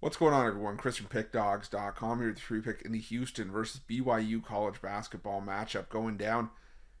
What's going on, everyone? Chris from Pickdawgz.com here with the free pick in the Houston versus BYU college basketball matchup going down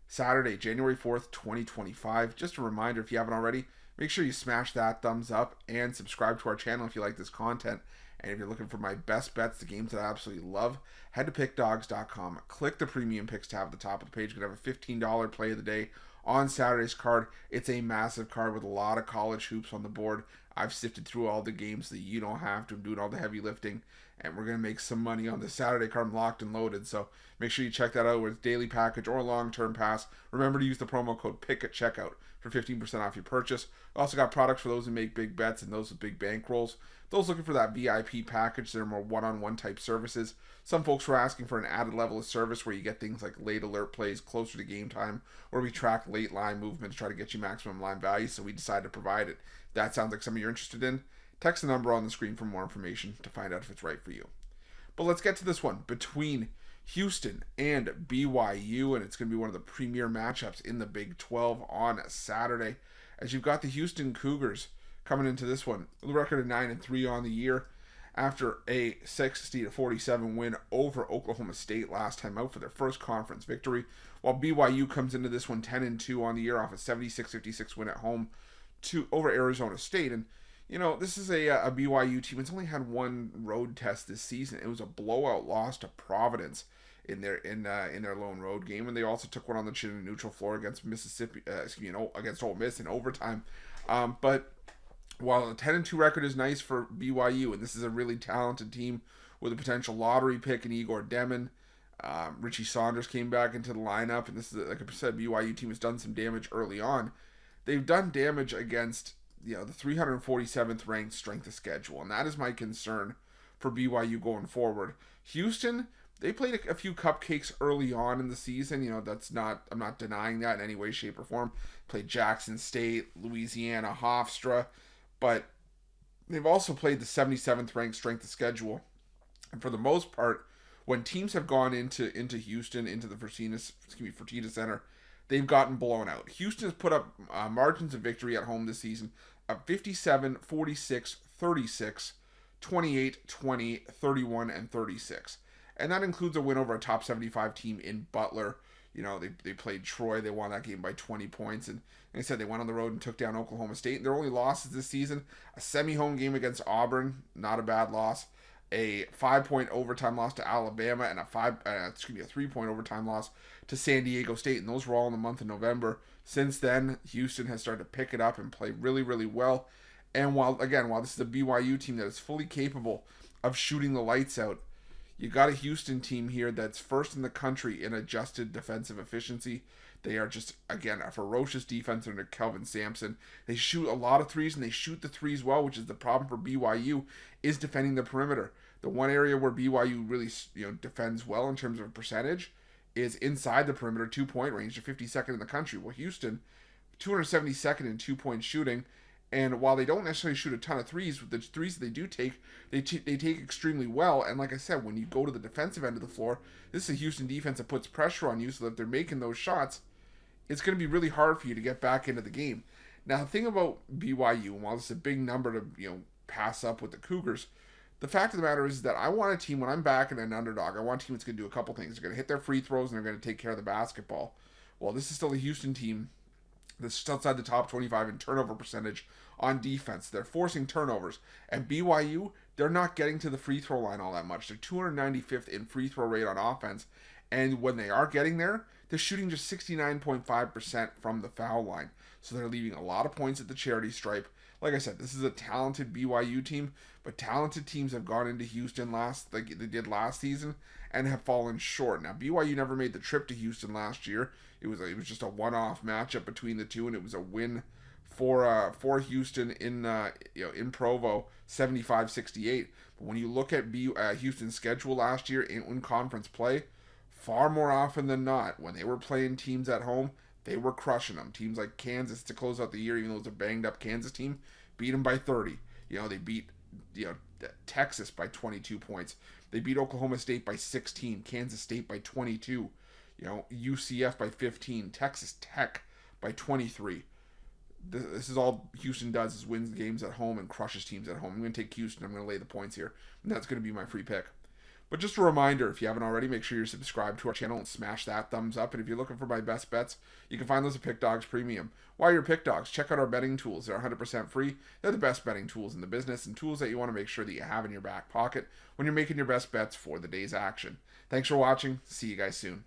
Saturday, January 4th, 2025. Just a reminder, if you haven't already, make sure you smash that thumbs up and subscribe to our channel if you like this content. And if you're looking for my best bets, the games that I absolutely love, head to Pickdawgz.com. Click the premium picks tab at the top of the page. You're going to have a $15 play of the day on Saturday's card. It's a massive card with a lot of college hoops on the board. I've sifted through all the games so that you don't have to. I'm doing all the heavy lifting, and we're going to make some money on the Saturday card. I'm locked and loaded, so make sure you check that out, whether it's daily package or long-term pass. Remember to use the promo code PICK at checkout for 15% off your purchase. Also got products for those who make big bets and those with big bankrolls. Those looking for that VIP package, they're more one-on-one type services. Some folks were asking for an added level of service where you get things like late alert plays closer to game time, where we track late line movement to try to get you maximum line value, so we decided to provide it. If that sounds like something you're interested in, text the number on the screen for more information to find out if it's right for you. But let's get to this one between Houston and BYU, and it's going to be one of the premier matchups in the Big 12 on Saturday, as you've got the Houston Cougars coming into this one with a record of 9-3 on the year after a 60-47 win over Oklahoma State last time out for their first conference victory, while BYU comes into this one 10-2 on the year off a 76-56 win at home over Arizona State. And you know, this is a BYU team. It's only had one road test this season. It was a blowout loss to Providence in their lone road game, and they also took one on the chin in neutral floor against against Ole Miss in overtime. But while a 10-2 record is nice for BYU, and this is a really talented team with a potential lottery pick in Igor Demon, Richie Saunders came back into the lineup, and this is, like I said, BYU team has done some damage early on. They've done damage against the 347th ranked strength of schedule, and that is my concern for BYU going forward. Houston, they played a few cupcakes early on in the season. I'm not denying that in any way, shape, or form. Played Jackson State, Louisiana, Hofstra, but they've also played the 77th ranked strength of schedule. And for the most part, when teams have gone into Houston, into the Fertitta Center, they've gotten blown out. Houston has put up margins of victory at home this season of 57, 46, 36, 28, 20, 31, and 36. And that includes a win over a top 75 team in Butler. They played Troy. They won that game by 20 points. And like I said, they went on the road and took down Oklahoma State. Their only losses this season, a semi-home game against Auburn, not a bad loss, a 5-point overtime loss to Alabama, and a 3-point overtime loss to San Diego State, and those were all in the month of November. Since then, Houston has started to pick it up and play really, really well. And while this is a BYU team that is fully capable of shooting the lights out, you got a Houston team here that's first in the country in adjusted defensive efficiency. They are just, again, a ferocious defense under Kelvin Sampson. They shoot a lot of threes, and they shoot the threes well, which is the problem for BYU, is defending the perimeter. The one area where BYU really defends well in terms of percentage is inside the perimeter, 2-point range. They're 52nd in the country. Well, Houston, 272nd in 2-point shooting. And while they don't necessarily shoot a ton of threes, the threes that they do take, they take extremely well. And like I said, when you go to the defensive end of the floor, this is a Houston defense that puts pressure on you, so that if they're making those shots, it's going to be really hard for you to get back into the game. Now, the thing about BYU, and while this is a big number to pass up with the Cougars, the fact of the matter is that I want a team, when I'm backing an underdog, I want a team that's going to do a couple things. They're going to hit their free throws, and they're going to take care of the basketball. Well, this is still a Houston team that's outside the top 25 in turnover percentage on defense. They're forcing turnovers. And BYU, they're not getting to the free throw line all that much. They're 295th in free throw rate on offense. And when they are getting there, they're shooting just 69.5% from the foul line. So they're leaving a lot of points at the charity stripe. Like I said, this is a talented BYU team, but talented teams have gone into Houston like they did last season and have fallen short. Now, BYU never made the trip to Houston last year. It was just a one-off matchup between the two, and it was a win for Houston in Provo, 75-68. But when you look at Houston's schedule last year in conference play, far more often than not, when they were playing teams at home, they were crushing them. Teams like Kansas to close out the year, even though it's a banged-up Kansas team, beat them by 30. They beat Texas by 22 points. They beat Oklahoma State by 16, Kansas State by 22, UCF by 15, Texas Tech by 23. This is all Houston does is wins games at home and crushes teams at home. I'm going to take Houston. I'm going to lay the points here. And that's going to be my free pick. But just a reminder, if you haven't already, make sure you're subscribed to our channel and smash that thumbs up. And if you're looking for my best bets, you can find those at Pickdawgz Premium. While you're Pickdawgz, check out our betting tools. They're 100% free. They're the best betting tools in the business and tools that you want to make sure that you have in your back pocket when you're making your best bets for the day's action. Thanks for watching. See you guys soon.